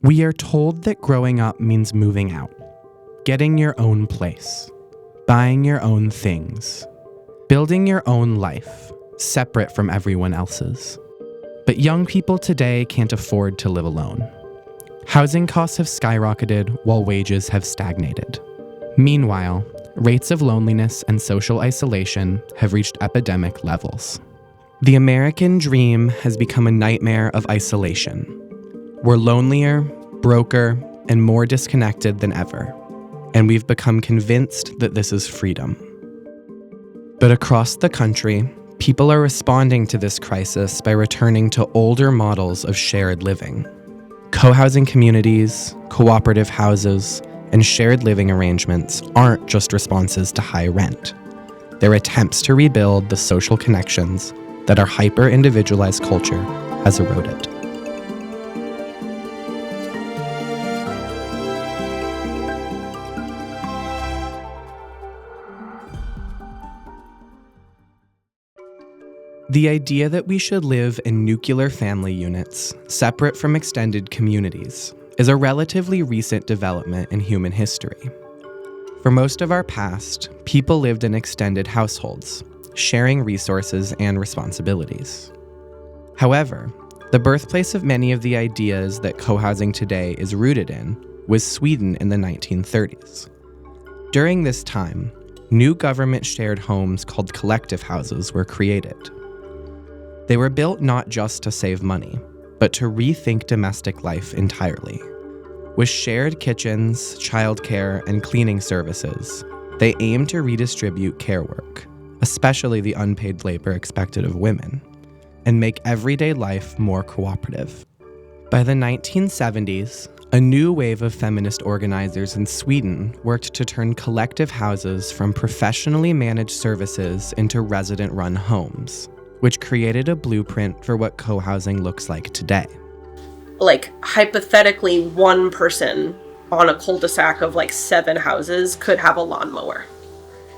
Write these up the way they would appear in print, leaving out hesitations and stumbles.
We are told that growing up means moving out, getting your own place, buying your own things, building your own life, separate from everyone else's. But young people today can't afford to live alone. Housing costs have skyrocketed while wages have stagnated. Meanwhile, rates of loneliness and social isolation have reached epidemic levels. The American dream has become a nightmare of isolation. We're lonelier, broker, and more disconnected than ever, and we've become convinced that this is freedom. But across the country, people are responding to this crisis by returning to older models of shared living. Co-housing communities, cooperative houses, and shared living arrangements aren't just responses to high rent. They're attempts to rebuild the social connections that our hyper-individualized culture has eroded. The idea that we should live in nuclear family units, separate from extended communities, is a relatively recent development in human history. For most of our past, people lived in extended households, sharing resources and responsibilities. However, the birthplace of many of the ideas that co-housing today is rooted in was Sweden in the 1930s. During this time, new government shared homes called collective houses were created. They were built not just to save money, but to rethink domestic life entirely. With shared kitchens, childcare, and cleaning services, they aim to redistribute care work, especially the unpaid labor expected of women, and make everyday life more cooperative. By the 1970s, a new wave of feminist organizers in Sweden worked to turn collective houses from professionally managed services into resident-run homes, which created a blueprint for what co-housing looks like today. Like, hypothetically, one person on a cul-de-sac of 7 houses could have a lawnmower,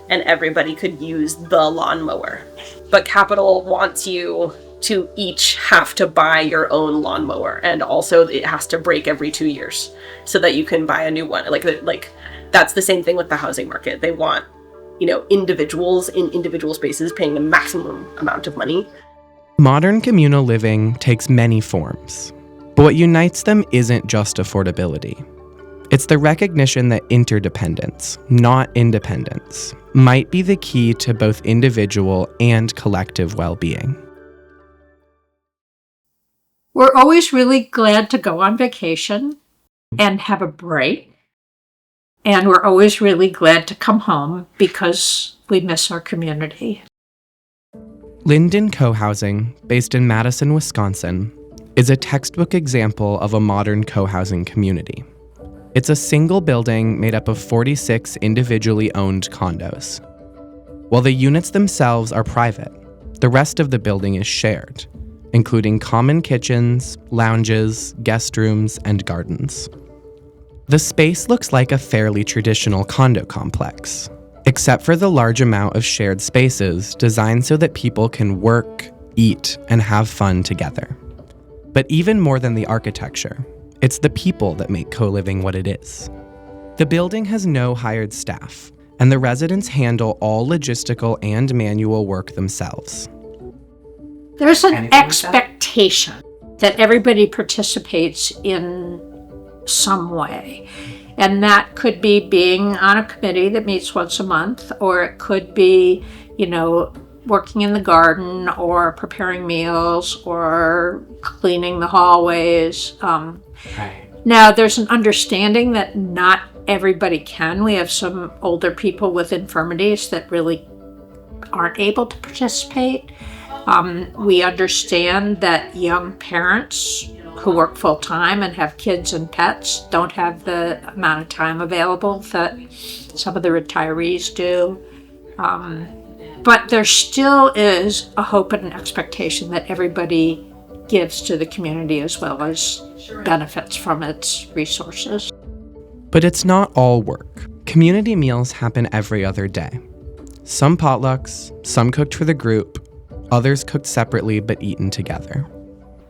and everybody could use the lawnmower. But capital wants you to each have to buy your own lawnmower, and also it has to break every 2 years so that you can buy a new one. Like that's the same thing with the housing market. They want individuals in individual spaces paying the maximum amount of money. Modern communal living takes many forms, but what unites them isn't just affordability. It's the recognition that interdependence, not independence, might be the key to both individual and collective well-being. We're always really glad to go on vacation and have a break. And we're always really glad to come home because we miss our community. Linden Co-housing, based in Madison, Wisconsin, is a textbook example of a modern co-housing community. It's a single building made up of 46 individually owned condos. While the units themselves are private, the rest of the building is shared, including common kitchens, lounges, guest rooms, and gardens. The space looks like a fairly traditional condo complex, except for the large amount of shared spaces designed so that people can work, eat, and have fun together. But even more than the architecture, it's the people that make co-living what it is. The building has no hired staff, and the residents handle all logistical and manual work themselves. There's an expectation that everybody participates in some way. And that could be being on a committee that meets once a month, or it could be, working in the garden or preparing meals or cleaning the hallways. Right. Now, there's an understanding that not everybody can. We have some older people with infirmities that really aren't able to participate. We understand that young parents who work full-time and have kids and pets don't have the amount of time available that some of the retirees do. But there still is a hope and an expectation that everybody gives to the community as well as benefits from its resources. But it's not all work. Community meals happen every other day. Some potlucks, some cooked for the group, others cooked separately but eaten together.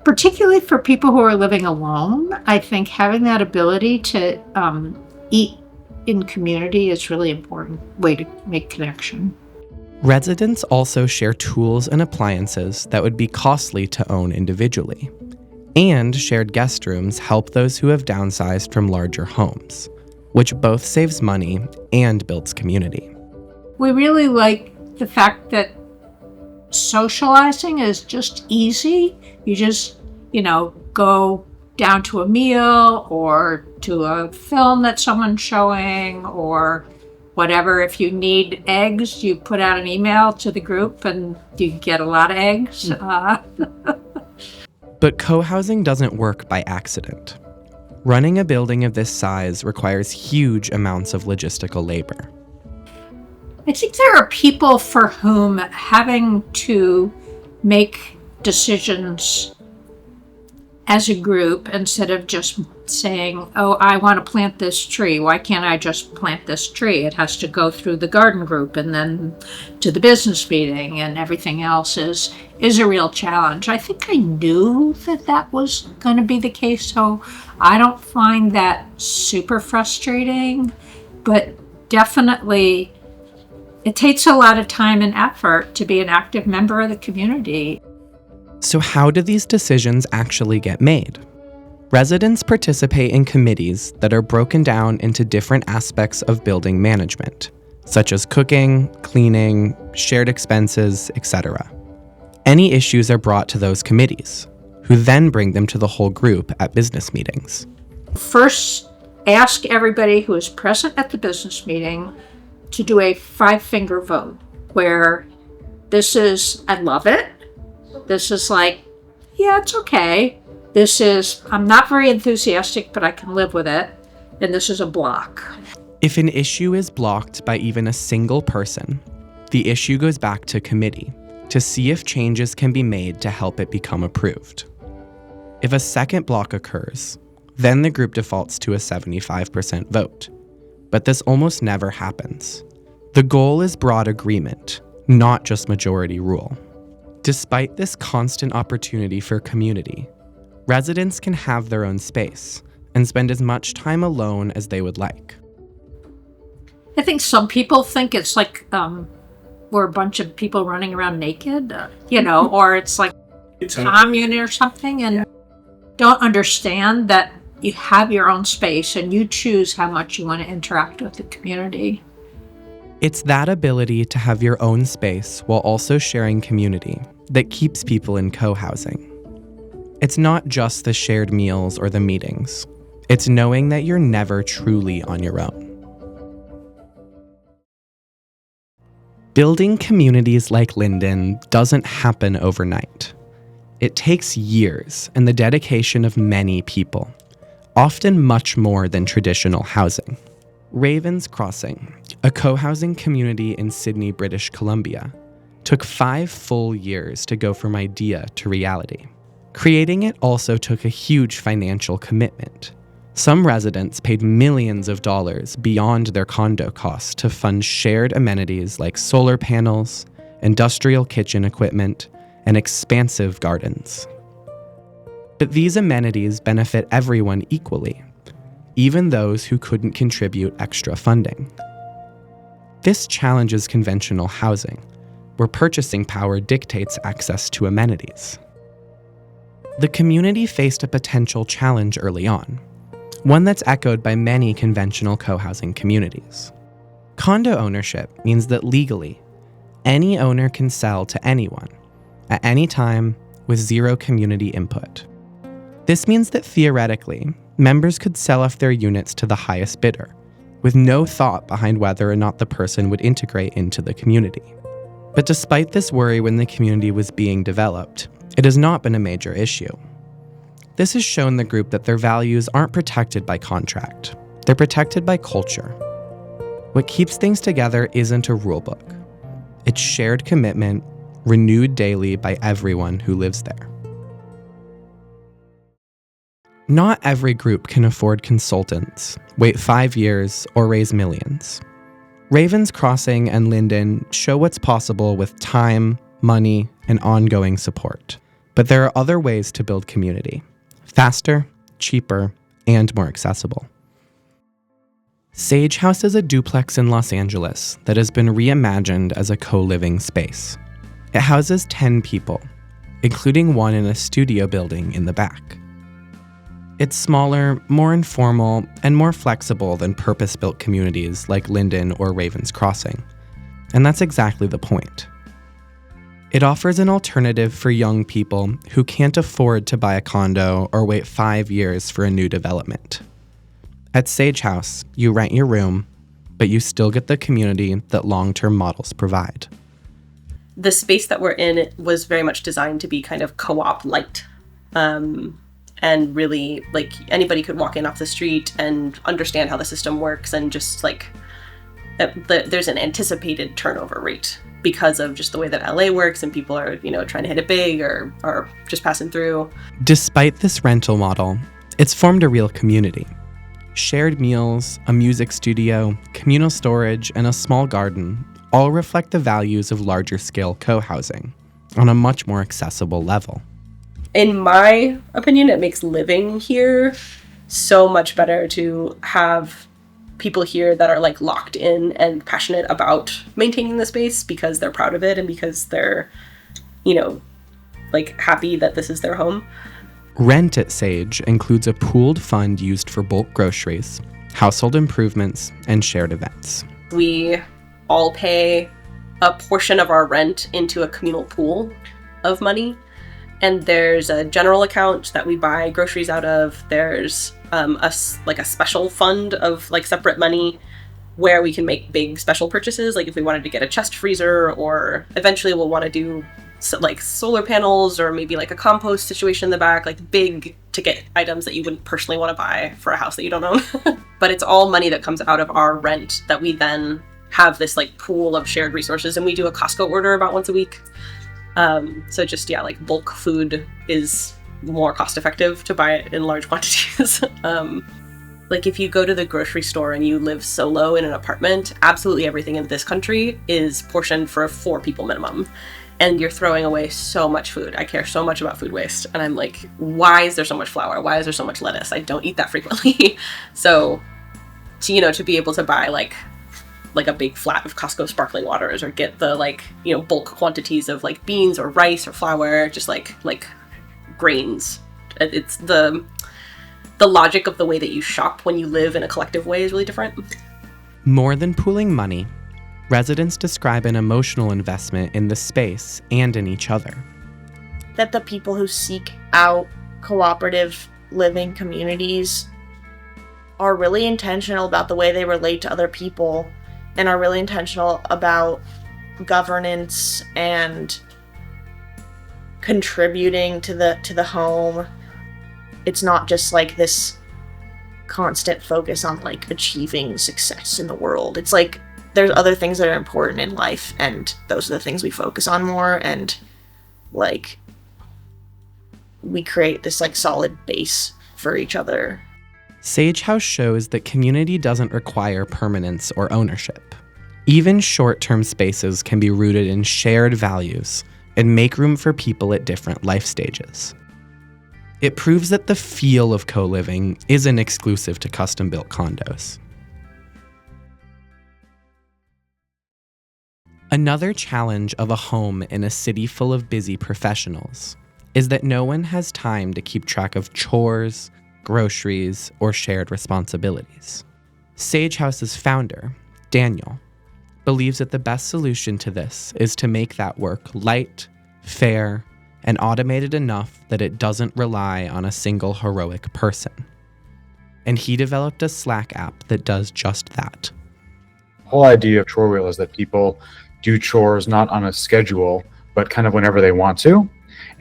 particularly for people who are living alone, I think having that ability to eat in community is really important way to make connection. Residents also share tools and appliances that would be costly to own individually. And shared guest rooms help those who have downsized from larger homes, which both saves money and builds community. We really like the fact that socializing is just easy. You just, go down to a meal or to a film that someone's showing or whatever. If you need eggs, you put out an email to the group and you get a lot of eggs. But co-housing doesn't work by accident. Running a building of this size requires huge amounts of logistical labor. I think there are people for whom having to make decisions as a group instead of just saying, oh, I want to plant this tree. Why can't I just plant this tree? It has to go through the garden group and then to the business meeting, and everything else is a real challenge. I think I knew that was going to be the case, so I don't find that super frustrating, but definitely it takes a lot of time and effort to be an active member of the community. So how do these decisions actually get made? Residents participate in committees that are broken down into different aspects of building management, such as cooking, cleaning, shared expenses, etc. Any issues are brought to those committees, who then bring them to the whole group at business meetings. First, ask everybody who is present at the business meeting to do a 5-finger vote, where this is, I love it. This is like, yeah, it's okay. This is, I'm not very enthusiastic, but I can live with it. And this is a block. If an issue is blocked by even a single person, the issue goes back to committee to see if changes can be made to help it become approved. If a second block occurs, then the group defaults to a 75% vote. But this almost never happens. The goal is broad agreement, not just majority rule. Despite this constant opportunity for community, residents can have their own space and spend as much time alone as they would like. I think some people think it's like we're a bunch of people running around naked, or it's like a commune or something, and don't understand that you have your own space and you choose how much you want to interact with the community. It's that ability to have your own space while also sharing community that keeps people in co-housing. It's not just the shared meals or the meetings. It's knowing that you're never truly on your own. Building communities like Linden doesn't happen overnight. It takes years and the dedication of many people, often much more than traditional housing. Ravens Crossing, a co-housing community in Sydney, British Columbia, took 5 full years to go from idea to reality. Creating it also took a huge financial commitment. Some residents paid millions of dollars beyond their condo costs to fund shared amenities like solar panels, industrial kitchen equipment, and expansive gardens. But these amenities benefit everyone equally, even those who couldn't contribute extra funding. This challenges conventional housing, where purchasing power dictates access to amenities. The community faced a potential challenge early on, one that's echoed by many conventional co-housing communities. Condo ownership means that legally, any owner can sell to anyone, at any time, with zero community input. This means that theoretically, members could sell off their units to the highest bidder, with no thought behind whether or not the person would integrate into the community. But despite this worry when the community was being developed, it has not been a major issue. This has shown the group that their values aren't protected by contract. They're protected by culture. What keeps things together isn't a rulebook. It's shared commitment, renewed daily by everyone who lives there. Not every group can afford consultants, wait 5 years, or raise millions. Ravens Crossing and Linden show what's possible with time, money, and ongoing support. But there are other ways to build community: faster, cheaper, and more accessible. Sage House is a duplex in Los Angeles that has been reimagined as a co-living space. It houses 10 people, including one in a studio building in the back. It's smaller, more informal, and more flexible than purpose-built communities like Linden or Ravens Crossing. And that's exactly the point. It offers an alternative for young people who can't afford to buy a condo or wait 5 years for a new development. At Sage House, you rent your room, but you still get the community that long-term models provide. The space that we're in was very much designed to be kind of co-op light. And really, like, anybody could walk in off the street and understand how the system works, and just like there's an anticipated turnover rate because of just the way that LA works, and people are, trying to hit it big or just passing through. Despite this rental model, it's formed a real community. Shared meals, a music studio, communal storage, and a small garden all reflect the values of larger scale co-housing on a much more accessible level. In my opinion, it makes living here so much better to have people here that are like locked in and passionate about maintaining the space because they're proud of it and because they're, like happy that this is their home. Rent at Sage includes a pooled fund used for bulk groceries, household improvements, and shared events. We all pay a portion of our rent into a communal pool of money. And there's a general account that we buy groceries out of. There's a special fund of like separate money where we can make big special purchases. Like if we wanted to get a chest freezer, or eventually we'll want to do like solar panels, or maybe like a compost situation in the back, like big ticket items that you wouldn't personally want to buy for a house that you don't own. But it's all money that comes out of our rent that we then have this like pool of shared resources. And we do a Costco order about once a week. So just, like bulk food is more cost effective to buy it in large quantities. Like if you go to the grocery store and you live solo in an apartment, absolutely everything in this country is portioned for 4 people minimum. And you're throwing away so much food. I care so much about food waste. And I'm like, why is there so much flour? Why is there so much lettuce? I don't eat that frequently. So, to be able to buy like a big flat of Costco sparkling waters, or get the bulk quantities of like beans or rice or flour, just like grains. It's the logic of the way that you shop when you live in a collective way is really different. More than pooling money, residents describe an emotional investment in the space and in each other. That the people who seek out cooperative living communities are really intentional about the way they relate to other people, and are really intentional about governance and contributing to the home. It's not just like this constant focus on like achieving success in the world. It's like there's other things that are important in life, and those are the things we focus on more, and like we create this like solid base for each other. Sage House shows that community doesn't require permanence or ownership. Even short-term spaces can be rooted in shared values and make room for people at different life stages. It proves that the feel of co-living isn't exclusive to custom-built condos. Another challenge of a home in a city full of busy professionals is that no one has time to keep track of chores, groceries, or shared responsibilities. Sage House's founder, Daniel, believes that the best solution to this is to make that work light, fair, and automated enough that it doesn't rely on a single heroic person. And he developed a Slack app that does just that. The whole idea of chore wheel is that people do chores not on a schedule, but kind of whenever they want to.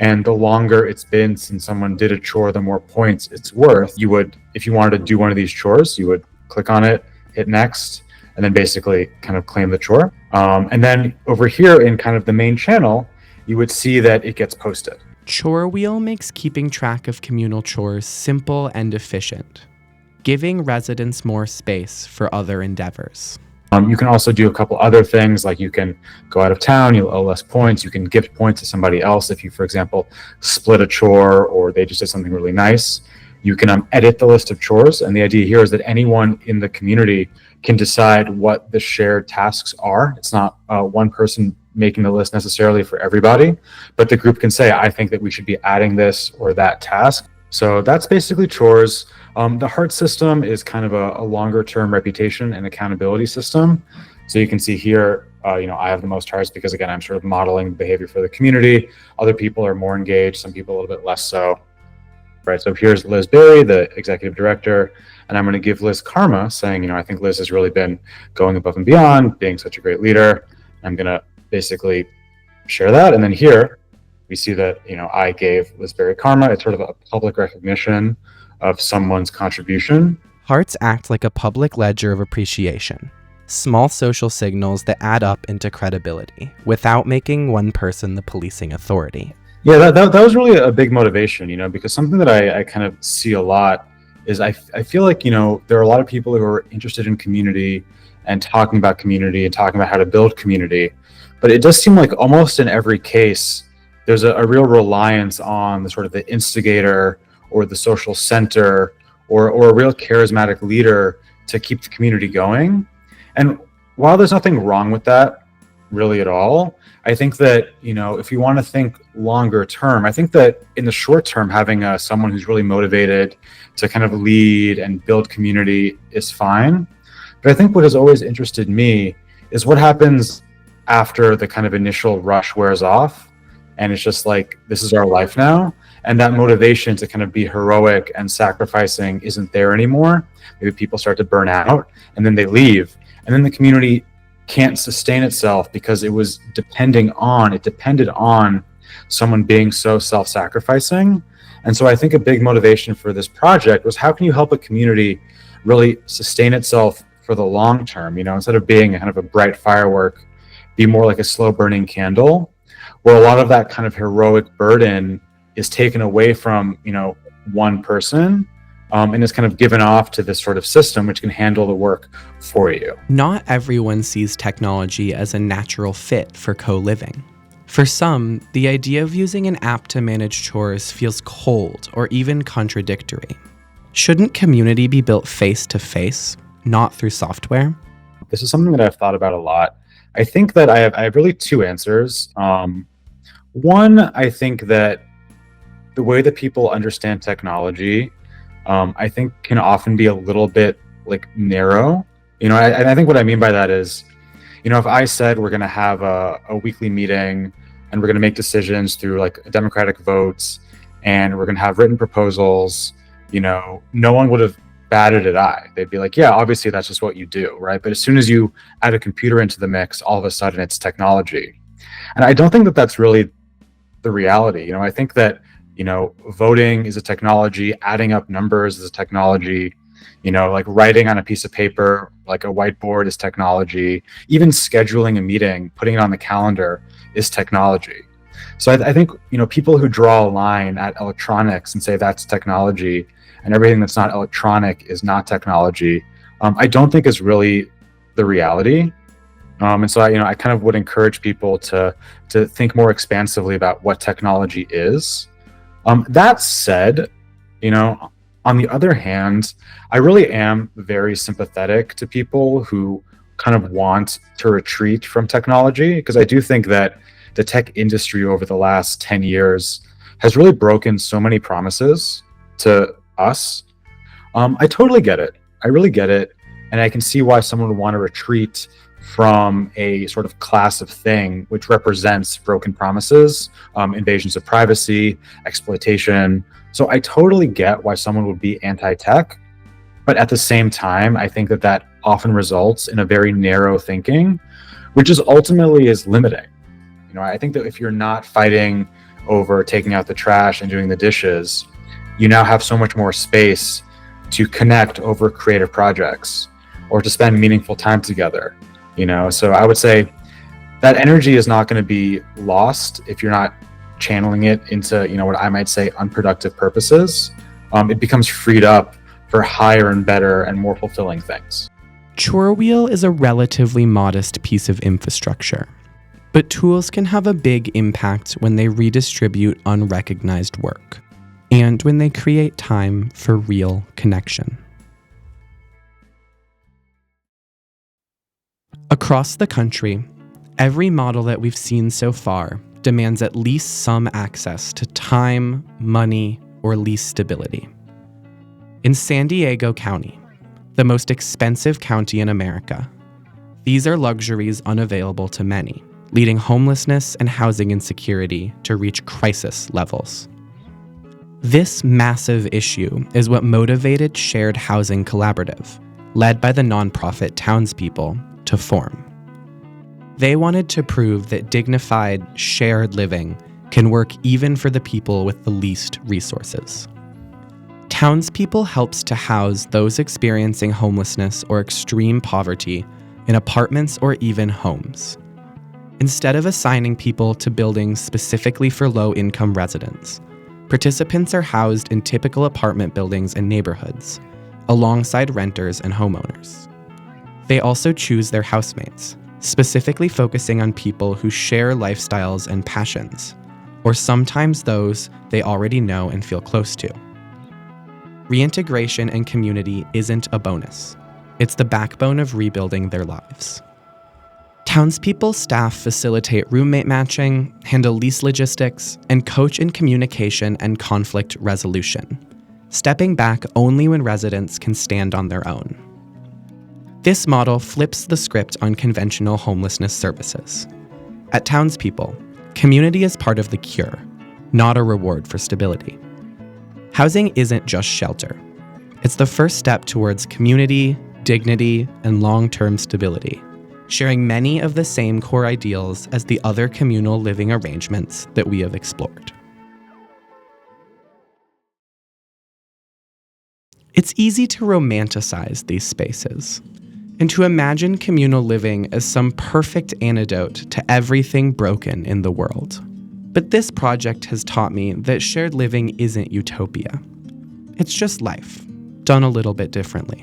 And the longer it's been since someone did a chore, the more points it's worth. You would, if you wanted to do one of these chores, you would click on it, hit next, and then basically kind of claim the chore. And then over here in kind of the main channel, you would see that it gets posted. Chore Wheel makes keeping track of communal chores simple and efficient, giving residents more space for other endeavors. You can also do a couple other things, like you can go out of town, you'll owe less points. You can gift points to somebody else if you, for example, split a chore or they just did something really nice. You can edit the list of chores. And the idea here is that anyone in the community can decide what the shared tasks are. It's not one person making the list necessarily for everybody, but the group can say, I think that we should be adding this or that task. So that's basically chores. The heart system is kind of a longer term reputation and accountability system. So you can see here, I have the most hearts because, again, I'm sort of modeling behavior for the community. Other people are more engaged, some people a little bit less so. Right, so here's Liz Berry, the executive director, and I'm going to give Liz karma, saying, I think Liz has really been going above and beyond, being such a great leader. I'm going to basically share that. And then here we see that, I gave Liz Berry karma. It's sort of a public recognition of someone's contribution. Hearts act like a public ledger of appreciation, small social signals that add up into credibility without making one person the policing authority. Yeah, that was really a big motivation, because something that I kind of see a lot is I feel like, there are a lot of people who are interested in community and talking about community and talking about how to build community. But it does seem like almost in every case, there's a real reliance on the sort of the instigator or the social center or a real charismatic leader to keep the community going. And while there's nothing wrong with that really at all, I think that, if you want to think longer term, I think that in the short term, having someone who's really motivated to kind of lead and build community is fine. But I think what has always interested me is what happens after the kind of initial rush wears off. And it's just like, this is our life now. And that motivation to kind of be heroic and sacrificing isn't there anymore. Maybe people start to burn out and then they leave. And then the community can't sustain itself because it depended on someone being so self-sacrificing. And so I think a big motivation for this project was, how can you help a community really sustain itself for the long term? Instead of being kind of a bright firework, be more like a slow burning candle, where a lot of that kind of heroic burden is taken away from, one person, and is kind of given off to this sort of system which can handle the work for you. Not everyone sees technology as a natural fit for co-living. For some, the idea of using an app to manage chores feels cold or even contradictory. Shouldn't community be built face-to-face, not through software? This is something that I've thought about a lot. I think that I have really two answers. One, I think that the way that people understand technology, I think can often be a little bit narrow. I think what I mean by that is, if I said we're going to have a weekly meeting and we're going to make decisions through democratic votes and we're going to have written proposals, no one would have batted an eye. They'd be like, yeah, obviously that's just what you do, right? But as soon as you add a computer into the mix, all of a sudden it's technology. And I don't think that that's really the reality. I think that voting is a technology, adding up numbers is a technology, writing on a piece of paper, like a whiteboard, is technology. Even scheduling a meeting, putting it on the calendar is technology. So I think, people who draw a line at electronics and say that's technology and everything that's not electronic is not technology, I don't think is really the reality. And so I kind of would encourage people to think more expansively about what technology is. That said, on the other hand, I really am very sympathetic to people who kind of want to retreat from technology, because I do think that the tech industry over the last 10 years has really broken so many promises to us. I totally get it. I really get it. And I can see why someone would want to retreat from a sort of class of thing which represents broken promises, invasions of privacy, exploitation. So I totally get why someone would be anti-tech, but at the same time, I think that often results in a very narrow thinking, which is ultimately is limiting. I think that if you're not fighting over taking out the trash and doing the dishes, you now have so much more space to connect over creative projects or to spend meaningful time together. So I would say that energy is not going to be lost if you're not channeling it into, what I might say unproductive purposes. It becomes freed up for higher and better and more fulfilling things. Chore wheel is a relatively modest piece of infrastructure, but tools can have a big impact when they redistribute unrecognized work and when they create time for real connection. Across the country, every model that we've seen so far demands at least some access to time, money, or lease stability. In San Diego County, the most expensive county in America, these are luxuries unavailable to many, leading homelessness and housing insecurity to reach crisis levels. This massive issue is what motivated Shared Housing Collaborative, led by the nonprofit Townspeople, to form. They wanted to prove that dignified, shared living can work even for the people with the least resources. Townspeople helps to house those experiencing homelessness or extreme poverty in apartments or even homes. Instead of assigning people to buildings specifically for low-income residents, participants are housed in typical apartment buildings and neighborhoods, alongside renters and homeowners. They also choose their housemates, specifically focusing on people who share lifestyles and passions, or sometimes those they already know and feel close to. Reintegration and community isn't a bonus. It's the backbone of rebuilding their lives. Townspeople staff facilitate roommate matching, handle lease logistics, and coach in communication and conflict resolution, stepping back only when residents can stand on their own. This model flips the script on conventional homelessness services. At Townspeople, community is part of the cure, not a reward for stability. Housing isn't just shelter. It's the first step towards community, dignity, and long-term stability, sharing many of the same core ideals as the other communal living arrangements that we have explored. It's easy to romanticize these spaces and to imagine communal living as some perfect antidote to everything broken in the world. But this project has taught me that shared living isn't utopia. It's just life, done a little bit differently.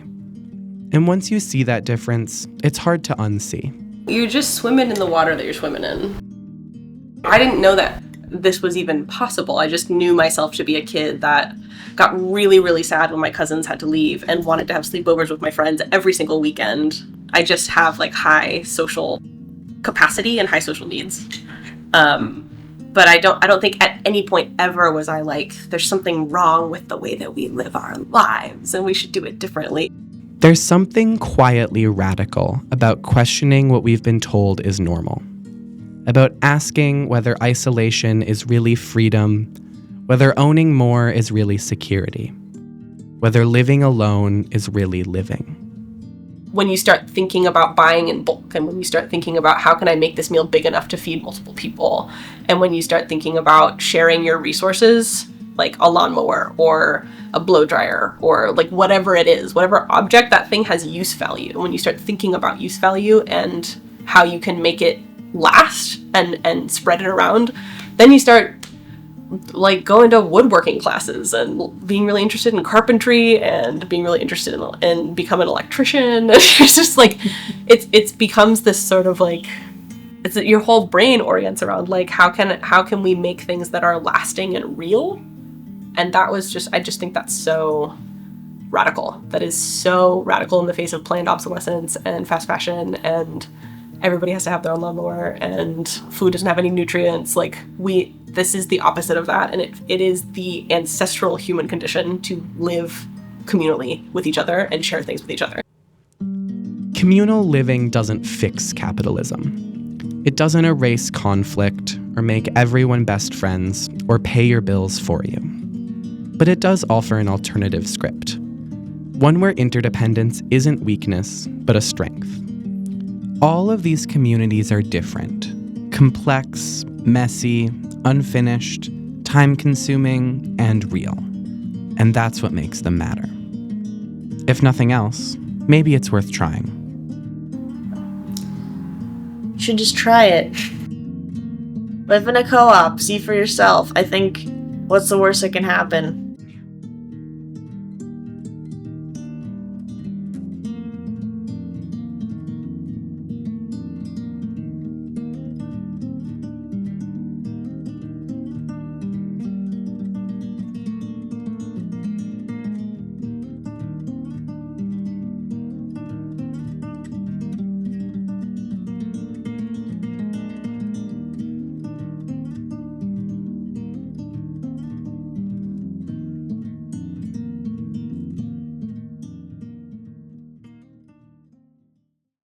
And once you see that difference, it's hard to unsee. You're just swimming in the water that you're swimming in. I didn't know that this was even possible. I just knew myself to be a kid that got really, really sad when my cousins had to leave and wanted to have sleepovers with my friends every single weekend. I just have like high social capacity and high social needs. But I don't think at any point ever was I like, there's something wrong with the way that we live our lives and we should do it differently. There's something quietly radical about questioning what we've been told is normal, about asking whether isolation is really freedom, whether owning more is really security, whether living alone is really living. When you start thinking about buying in bulk, and when you start thinking about how can I make this meal big enough to feed multiple people, and when you start thinking about sharing your resources, like a lawnmower or a blow dryer or like whatever it is, whatever object, that thing has use value. When you start thinking about use value and how you can make it last and spread it around, then you start like going to woodworking classes and being really interested in carpentry and being really interested in becoming an electrician. It's just like it becomes this sort of like, it's your whole brain orients around like how can we make things that are lasting and real. And that was just, I just think that's so radical. That is so radical in the face of planned obsolescence and fast fashion and everybody has to have their own lawnmower and food doesn't have any nutrients. Like this is the opposite of that. And it is the ancestral human condition to live communally with each other and share things with each other. Communal living doesn't fix capitalism. It doesn't erase conflict or make everyone best friends or pay your bills for you. But it does offer an alternative script, one where interdependence isn't weakness, but a strength. All of these communities are different, complex, messy, unfinished, time-consuming, and real. And that's what makes them matter. If nothing else, maybe it's worth trying. You should just try it. Live in a co-op, see for yourself. I think, what's the worst that can happen?